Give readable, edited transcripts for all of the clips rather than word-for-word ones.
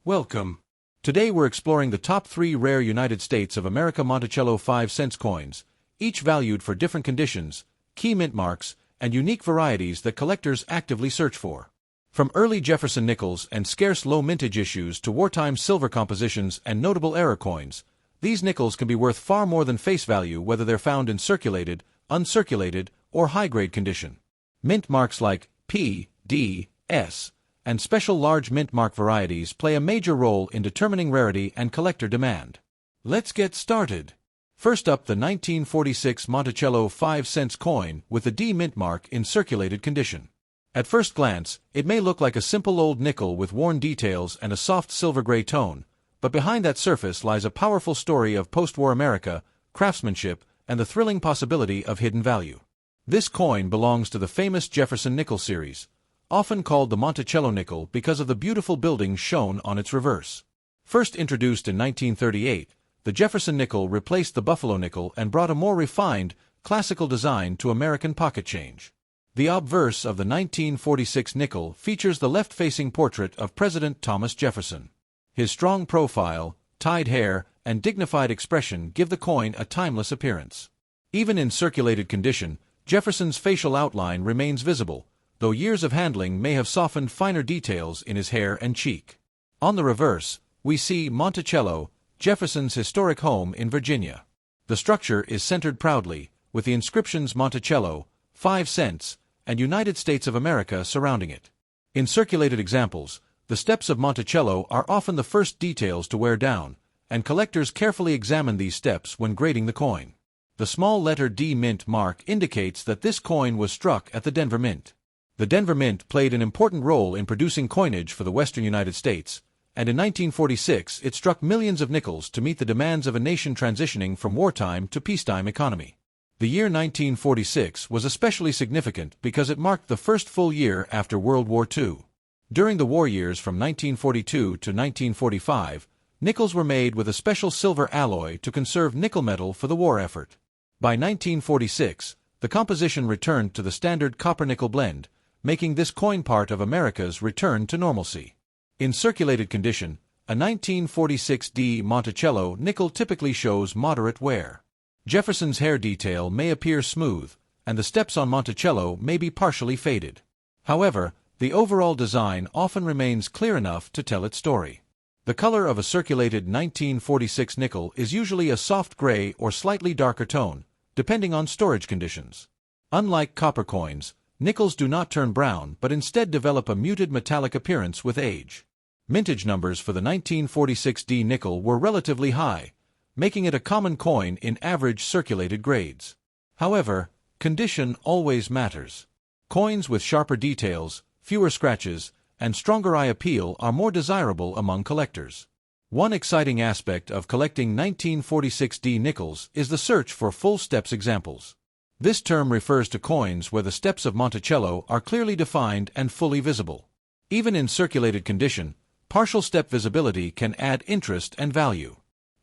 Welcome. Today we're exploring the top 3 rare United States of America Monticello 5-cent coins, each valued for different conditions, key mint marks, and unique varieties that collectors actively search for. From early Jefferson Nickels and scarce low mintage issues to wartime silver compositions and notable era coins, these nickels can be worth far more than face value whether they're found in circulated, uncirculated, or high-grade condition. Mint marks like P, D, S, and special large mint mark varieties play a major role in determining rarity and collector demand. Let's get started. First up, the 1946 Monticello 5-cent coin with the D mint mark in circulated condition. At first glance, it may look like a simple old nickel with worn details and a soft silver-gray tone, but behind that surface lies a powerful story of post-war America, craftsmanship, and the thrilling possibility of hidden value. This coin belongs to the famous Jefferson Nickels series, often called the Monticello nickel because of the beautiful buildings shown on its reverse. First introduced in 1938, the Jefferson nickel replaced the Buffalo nickel and brought a more refined, classical design to American pocket change. The obverse of the 1946 nickel features the left-facing portrait of President Thomas Jefferson. His strong profile, tied hair, and dignified expression give the coin a timeless appearance. Even in circulated condition, Jefferson's facial outline remains visible, though years of handling may have softened finer details in his hair and cheek. On the reverse, we see Monticello, Jefferson's historic home in Virginia. The structure is centered proudly, with the inscriptions Monticello, 5 cents, and United States of America surrounding it. In circulated examples, the steps of Monticello are often the first details to wear down, and collectors carefully examine these steps when grading the coin. The small letter D mint mark indicates that this coin was struck at the Denver Mint. The Denver Mint played an important role in producing coinage for the western United States, and in 1946 it struck millions of nickels to meet the demands of a nation transitioning from wartime to peacetime economy. The year 1946 was especially significant because it marked the first full year after World War II. During the war years from 1942 to 1945, nickels were made with a special silver alloy to conserve nickel metal for the war effort. By 1946, the composition returned to the standard copper-nickel blend, making this coin part of America's return to normalcy. In circulated condition, a 1946 D Monticello nickel typically shows moderate wear. Jefferson's hair detail may appear smooth, and the steps on Monticello may be partially faded. However, the overall design often remains clear enough to tell its story. The color of a circulated 1946 nickel is usually a soft gray or slightly darker tone, depending on storage conditions. Unlike copper coins, nickels do not turn brown but instead develop a muted metallic appearance with age. Mintage numbers for the 1946 D nickel were relatively high, making it a common coin in average circulated grades. However, condition always matters. Coins with sharper details, fewer scratches, and stronger eye appeal are more desirable among collectors. One exciting aspect of collecting 1946 D nickels is the search for full steps examples. This term refers to coins where the steps of Monticello are clearly defined and fully visible. Even in circulated condition, partial step visibility can add interest and value.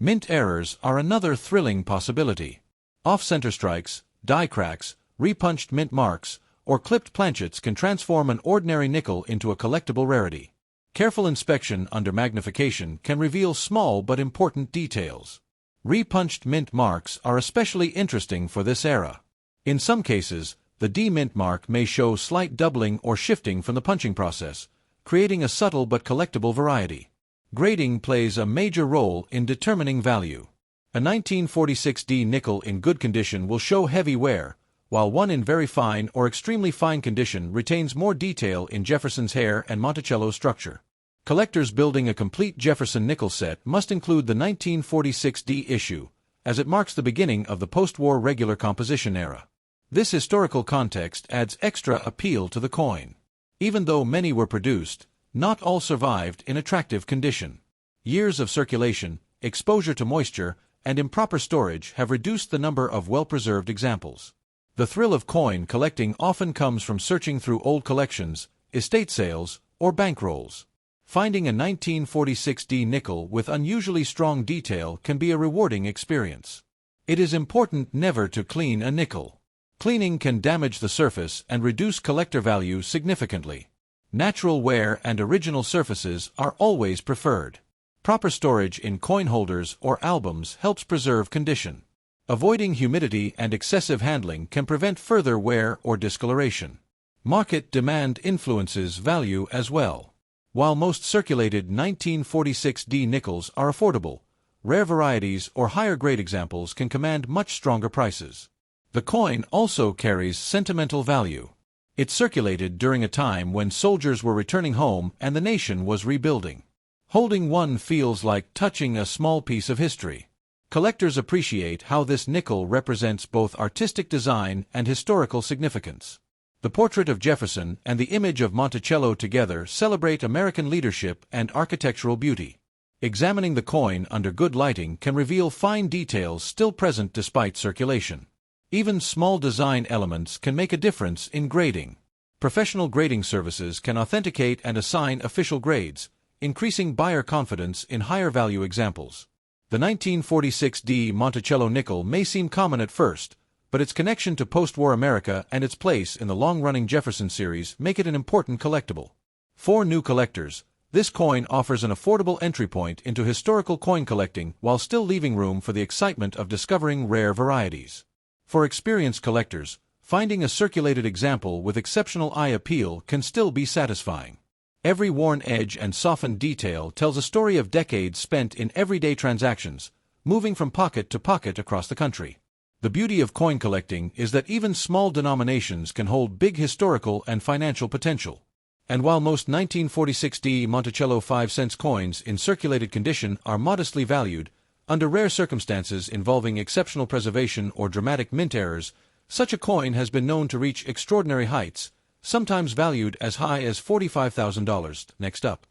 Mint errors are another thrilling possibility. Off-center strikes, die cracks, repunched mint marks, or clipped planchets can transform an ordinary nickel into a collectible rarity. Careful inspection under magnification can reveal small but important details. Repunched mint marks are especially interesting for this era. In some cases, the D mint mark may show slight doubling or shifting from the punching process, creating a subtle but collectible variety. Grading plays a major role in determining value. A 1946 D nickel in good condition will show heavy wear, while one in very fine or extremely fine condition retains more detail in Jefferson's hair and Monticello's structure. Collectors building a complete Jefferson nickel set must include the 1946 D issue, as it marks the beginning of the post-war regular composition era. This historical context adds extra appeal to the coin. Even though many were produced, not all survived in attractive condition. Years of circulation, exposure to moisture, and improper storage have reduced the number of well-preserved examples. The thrill of coin collecting often comes from searching through old collections, estate sales, or bankrolls. Finding a 1946 D nickel with unusually strong detail can be a rewarding experience. It is important never to clean a nickel. Cleaning can damage the surface and reduce collector value significantly. Natural wear and original surfaces are always preferred. Proper storage in coin holders or albums helps preserve condition. Avoiding humidity and excessive handling can prevent further wear or discoloration. Market demand influences value as well. While most circulated 1946D nickels are affordable, rare varieties or higher-grade examples can command much stronger prices. The coin also carries sentimental value. It circulated during a time when soldiers were returning home and the nation was rebuilding. Holding one feels like touching a small piece of history. Collectors appreciate how this nickel represents both artistic design and historical significance. The portrait of Jefferson and the image of Monticello together celebrate American leadership and architectural beauty. Examining the coin under good lighting can reveal fine details still present despite circulation. Even small design elements can make a difference in grading. Professional grading services can authenticate and assign official grades, increasing buyer confidence in higher-value examples. The 1946D Monticello nickel may seem common at first, but its connection to post-war America and its place in the long-running Jefferson series make it an important collectible. For new collectors, this coin offers an affordable entry point into historical coin collecting while still leaving room for the excitement of discovering rare varieties. For experienced collectors, finding a circulated example with exceptional eye appeal can still be satisfying. Every worn edge and softened detail tells a story of decades spent in everyday transactions, moving from pocket to pocket across the country. The beauty of coin collecting is that even small denominations can hold big historical and financial potential. And while most 1946D Monticello 5-cent coins in circulated condition are modestly valued, under rare circumstances involving exceptional preservation or dramatic mint errors, such a coin has been known to reach extraordinary heights, sometimes valued as high as $45,000. Next up,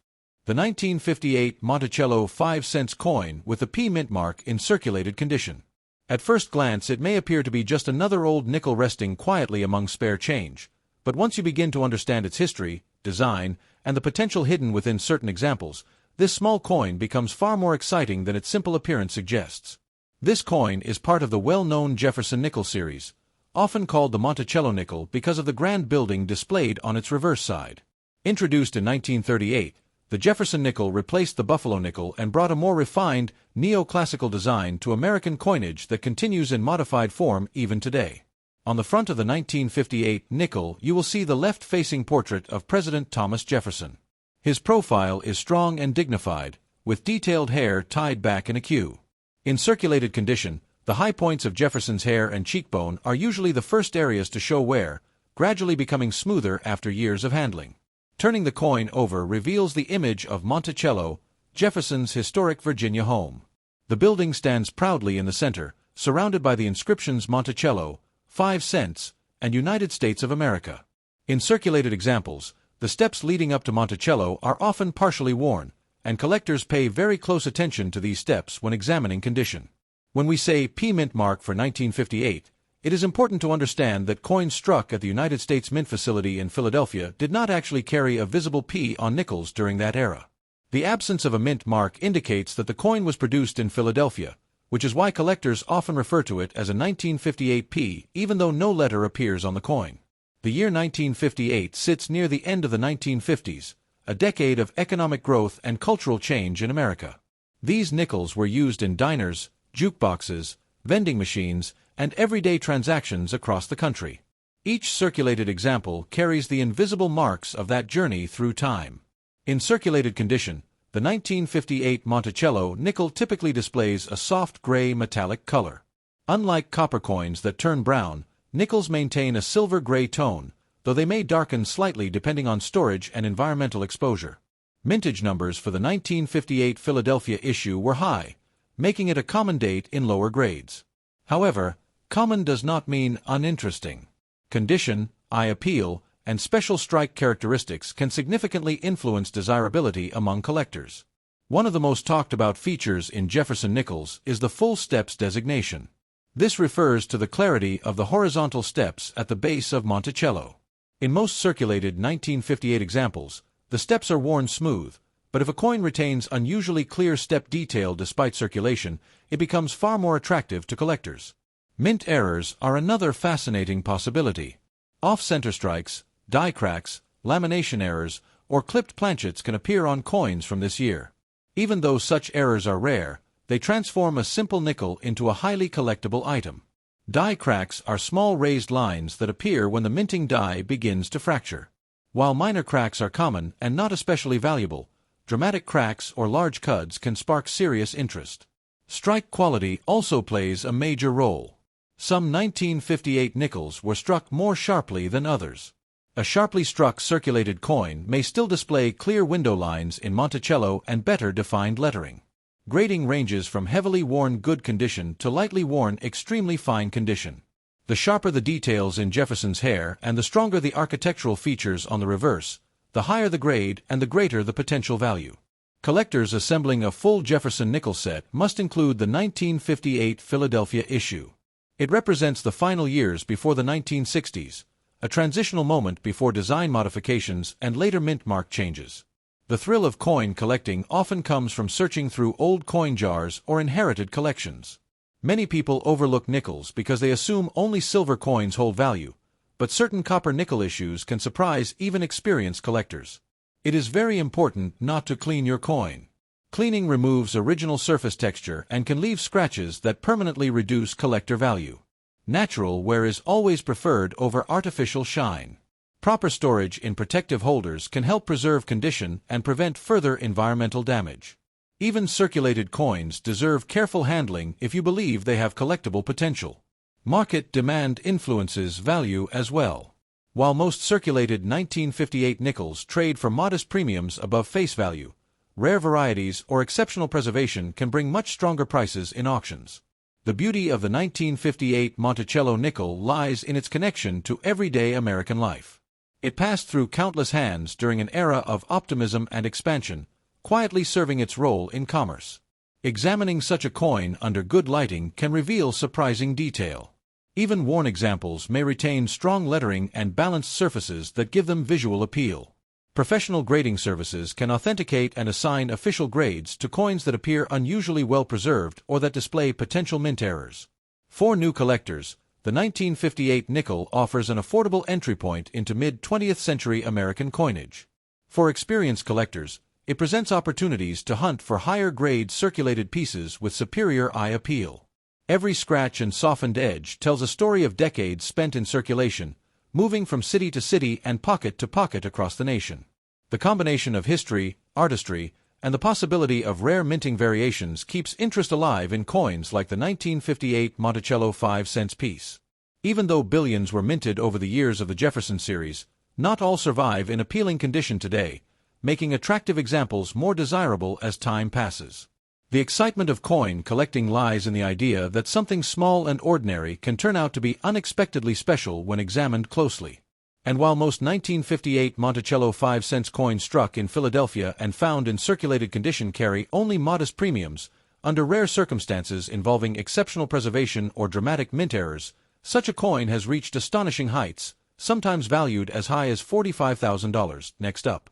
the 1958 Monticello 5-cent coin with the P mint mark in circulated condition. At first glance it may appear to be just another old nickel resting quietly among spare change, but once you begin to understand its history, design, and the potential hidden within certain examples, this small coin becomes far more exciting than its simple appearance suggests. This coin is part of the well-known Jefferson Nickels series, often called the Monticello nickel because of the grand building displayed on its reverse side. Introduced in 1938, the Jefferson nickel replaced the Buffalo nickel and brought a more refined, neoclassical design to American coinage that continues in modified form even today. On the front of the 1958 nickel you will see the left-facing portrait of President Thomas Jefferson. His profile is strong and dignified, with detailed hair tied back in a queue. In circulated condition, the high points of Jefferson's hair and cheekbone are usually the first areas to show wear, gradually becoming smoother after years of handling. Turning the coin over reveals the image of Monticello, Jefferson's historic Virginia home. The building stands proudly in the center, surrounded by the inscriptions Monticello, 5 cents, and United States of America. In circulated examples, the steps leading up to Monticello are often partially worn, and collectors pay very close attention to these steps when examining condition. When we say P mint mark for 1958, it is important to understand that coins struck at the United States Mint facility in Philadelphia did not actually carry a visible P on nickels during that era. The absence of a mint mark indicates that the coin was produced in Philadelphia, which is why collectors often refer to it as a 1958 P, even though no letter appears on the coin. The year 1958 sits near the end of the 1950s, a decade of economic growth and cultural change in America. These nickels were used in diners, jukeboxes, vending machines, and everyday transactions across the country. Each circulated example carries the invisible marks of that journey through time. In circulated condition, the 1958 Monticello nickel typically displays a soft gray metallic color. Unlike copper coins that turn brown, nickels maintain a silver-gray tone, though they may darken slightly depending on storage and environmental exposure. Mintage numbers for the 1958 Philadelphia issue were high, making it a common date in lower grades. However, common does not mean uninteresting. Condition, eye appeal, and special strike characteristics can significantly influence desirability among collectors. One of the most talked about features in Jefferson Nickels is the full steps designation. This refers to the clarity of the horizontal steps at the base of Monticello. In most circulated 1958 examples, the steps are worn smooth, but if a coin retains unusually clear step detail despite circulation, it becomes far more attractive to collectors. Mint errors are another fascinating possibility. Off-center strikes, die cracks, lamination errors, or clipped planchets can appear on coins from this year. Even though such errors are rare, they transform a simple nickel into a highly collectible item. Die cracks are small raised lines that appear when the minting die begins to fracture. While minor cracks are common and not especially valuable, dramatic cracks or large cuds can spark serious interest. Strike quality also plays a major role. Some 1958 nickels were struck more sharply than others. A sharply struck circulated coin may still display clear window lines in Monticello and better defined lettering. Grading ranges from heavily worn good condition to lightly worn extremely fine condition. The sharper the details in Jefferson's hair and the stronger the architectural features on the reverse, the higher the grade and the greater the potential value. Collectors assembling a full Jefferson Nickels set must include the 1958 Philadelphia issue. It represents the final years before the 1960s, a transitional moment before design modifications and later mint mark changes. The thrill of coin collecting often comes from searching through old coin jars or inherited collections. Many people overlook nickels because they assume only silver coins hold value, but certain copper-nickel issues can surprise even experienced collectors. It is very important not to clean your coin. Cleaning removes original surface texture and can leave scratches that permanently reduce collector value. Natural wear is always preferred over artificial shine. Proper storage in protective holders can help preserve condition and prevent further environmental damage. Even circulated coins deserve careful handling if you believe they have collectible potential. Market demand influences value as well. While most circulated 1958 nickels trade for modest premiums above face value, rare varieties or exceptional preservation can bring much stronger prices in auctions. The beauty of the 1958 Monticello nickel lies in its connection to everyday American life. It passed through countless hands during an era of optimism and expansion, quietly serving its role in commerce. Examining such a coin under good lighting can reveal surprising detail. Even worn examples may retain strong lettering and balanced surfaces that give them visual appeal. Professional grading services can authenticate and assign official grades to coins that appear unusually well preserved or that display potential mint errors. For new collectors, the 1958 nickel offers an affordable entry point into mid-20th century American coinage. For experienced collectors, it presents opportunities to hunt for higher-grade circulated pieces with superior eye appeal. Every scratch and softened edge tells a story of decades spent in circulation, moving from city to city and pocket to pocket across the nation. The combination of history, artistry, and the possibility of rare minting variations keeps interest alive in coins like the 1958 Monticello 5-cent piece. Even though billions were minted over the years of the Jefferson series, not all survive in appealing condition today, making attractive examples more desirable as time passes. The excitement of coin collecting lies in the idea that something small and ordinary can turn out to be unexpectedly special when examined closely. And while most 1958 Monticello 5-cent coins struck in Philadelphia and found in circulated condition carry only modest premiums, under rare circumstances involving exceptional preservation or dramatic mint errors, such a coin has reached astonishing heights, sometimes valued as high as $45,000. Next up,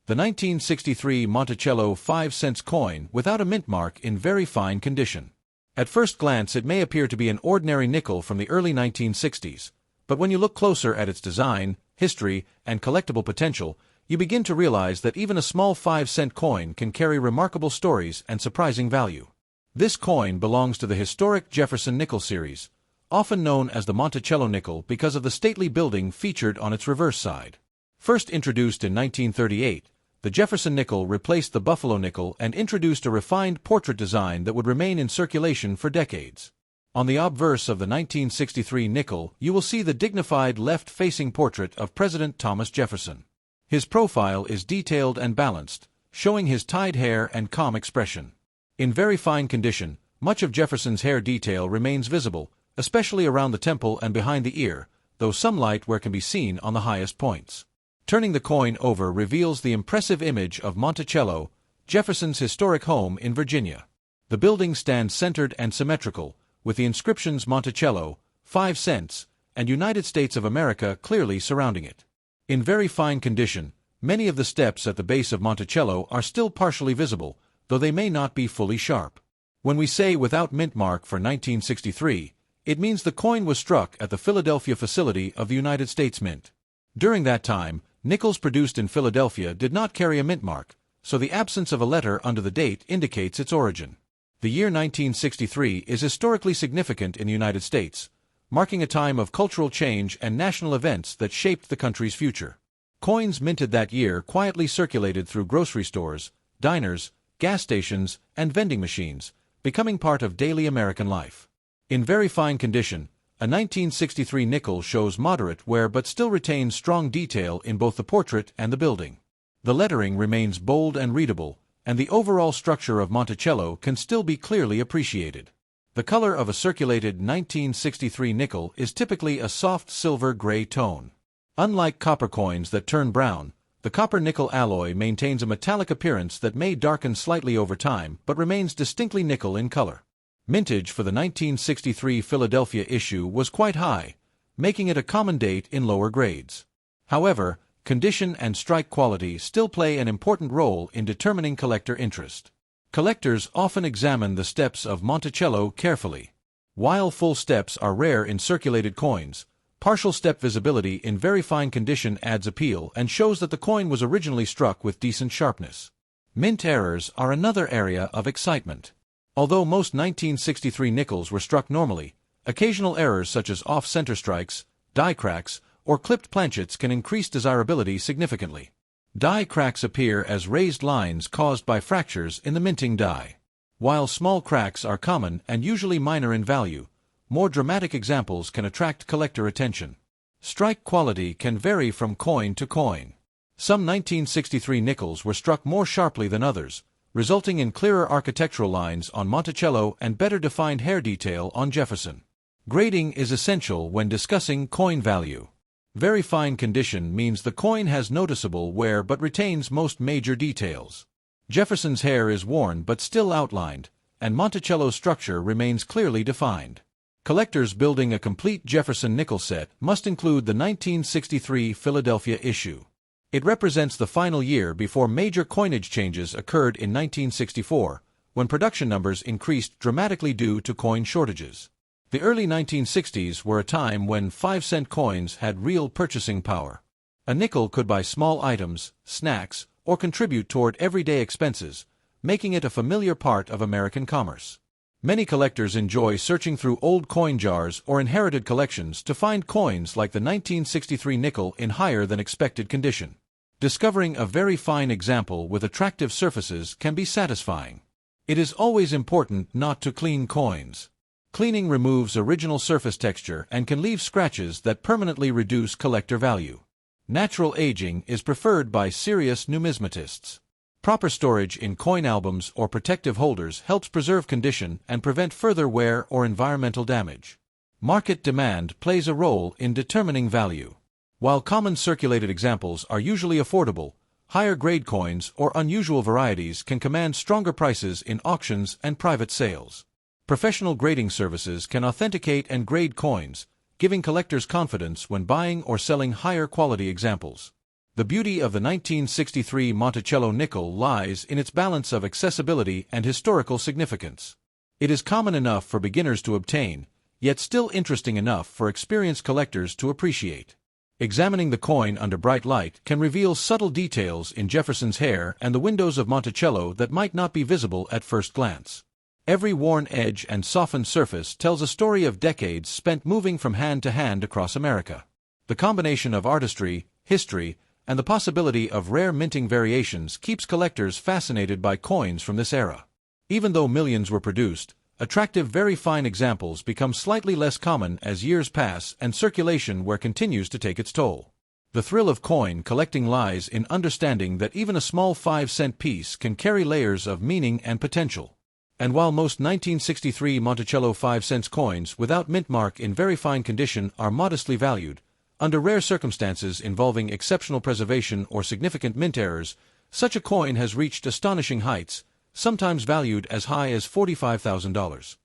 the 1963 Monticello 5-cent coin without a mint mark in very fine condition. At first glance it may appear to be an ordinary nickel from the early 1960s, but when you look closer at its design, history, and collectible potential, you begin to realize that even a small 5-cent coin can carry remarkable stories and surprising value. This coin belongs to the historic Jefferson Nickels series, often known as the Monticello nickel because of the stately building featured on its reverse side. First introduced in 1938, the Jefferson nickel replaced the Buffalo nickel and introduced a refined portrait design that would remain in circulation for decades. On the obverse of the 1963 nickel, you will see the dignified left-facing portrait of President Thomas Jefferson. His profile is detailed and balanced, showing his tied hair and calm expression. In very fine condition, much of Jefferson's hair detail remains visible, especially around the temple and behind the ear, though some light wear can be seen on the highest points. Turning the coin over reveals the impressive image of Monticello, Jefferson's historic home in Virginia. The building stands centered and symmetrical, with the inscriptions Monticello, 5 cents, and United States of America clearly surrounding it. In very fine condition, many of the steps at the base of Monticello are still partially visible, though they may not be fully sharp. When we say without mint mark for 1963, it means the coin was struck at the Philadelphia facility of the United States Mint. During that time, Nickels produced in Philadelphia did not carry a mint mark, so the absence of a letter under the date indicates its origin. The year 1963 is historically significant in the United States, marking a time of cultural change and national events that shaped the country's future. Coins minted that year quietly circulated through grocery stores, diners, gas stations, and vending machines, becoming part of daily American life. In very fine condition, a 1963 nickel shows moderate wear but still retains strong detail in both the portrait and the building. The lettering remains bold and readable, and the overall structure of Monticello can still be clearly appreciated. The color of a circulated 1963 nickel is typically a soft silver-gray tone. Unlike copper coins that turn brown, the copper-nickel alloy maintains a metallic appearance that may darken slightly over time but remains distinctly nickel in color. Mintage for the 1963 Philadelphia issue was quite high, making it a common date in lower grades. However, condition and strike quality still play an important role in determining collector interest. Collectors often examine the steps of Monticello carefully. While full steps are rare in circulated coins, partial step visibility in very fine condition adds appeal and shows that the coin was originally struck with decent sharpness. Mint errors are another area of excitement. Although most 1963 nickels were struck normally, occasional errors such as off-center strikes, die cracks, or clipped planchets can increase desirability significantly. Die cracks appear as raised lines caused by fractures in the minting die. While small cracks are common and usually minor in value, more dramatic examples can attract collector attention. Strike quality can vary from coin to coin. Some 1963 nickels were struck more sharply than others, resulting in clearer architectural lines on Monticello and better defined hair detail on Jefferson. Grading is essential when discussing coin value. Very fine condition means the coin has noticeable wear but retains most major details. Jefferson's hair is worn but still outlined, and Monticello's structure remains clearly defined. Collectors building a complete Jefferson nickel set must include the 1963 Philadelphia issue. It represents the final year before major coinage changes occurred in 1964, when production numbers increased dramatically due to coin shortages. The early 1960s were a time when 5-cent coins had real purchasing power. A nickel could buy small items, snacks, or contribute toward everyday expenses, making it a familiar part of American commerce. Many collectors enjoy searching through old coin jars or inherited collections to find coins like the 1963 nickel in higher-than-expected condition. Discovering a very fine example with attractive surfaces can be satisfying. It is always important not to clean coins. Cleaning removes original surface texture and can leave scratches that permanently reduce collector value. Natural aging is preferred by serious numismatists. Proper storage in coin albums or protective holders helps preserve condition and prevent further wear or environmental damage. Market demand plays a role in determining value. While common circulated examples are usually affordable, higher-grade coins or unusual varieties can command stronger prices in auctions and private sales. Professional grading services can authenticate and grade coins, giving collectors confidence when buying or selling higher-quality examples. The beauty of the 1963 Monticello nickel lies in its balance of accessibility and historical significance. It is common enough for beginners to obtain, yet still interesting enough for experienced collectors to appreciate. Examining the coin under bright light can reveal subtle details in Jefferson's hair and the windows of Monticello that might not be visible at first glance. Every worn edge and softened surface tells a story of decades spent moving from hand to hand across America. The combination of artistry, history, and the possibility of rare minting variations keeps collectors fascinated by coins from this era. Even though millions were produced, attractive very fine examples become slightly less common as years pass and circulation wear continues to take its toll. The thrill of coin collecting lies in understanding that even a small 5-cent piece can carry layers of meaning and potential. And while most 1963 Monticello 5-cent coins without mint mark in very fine condition are modestly valued, under rare circumstances involving exceptional preservation or significant mint errors, such a coin has reached astonishing heights, sometimes valued as high as $45,000.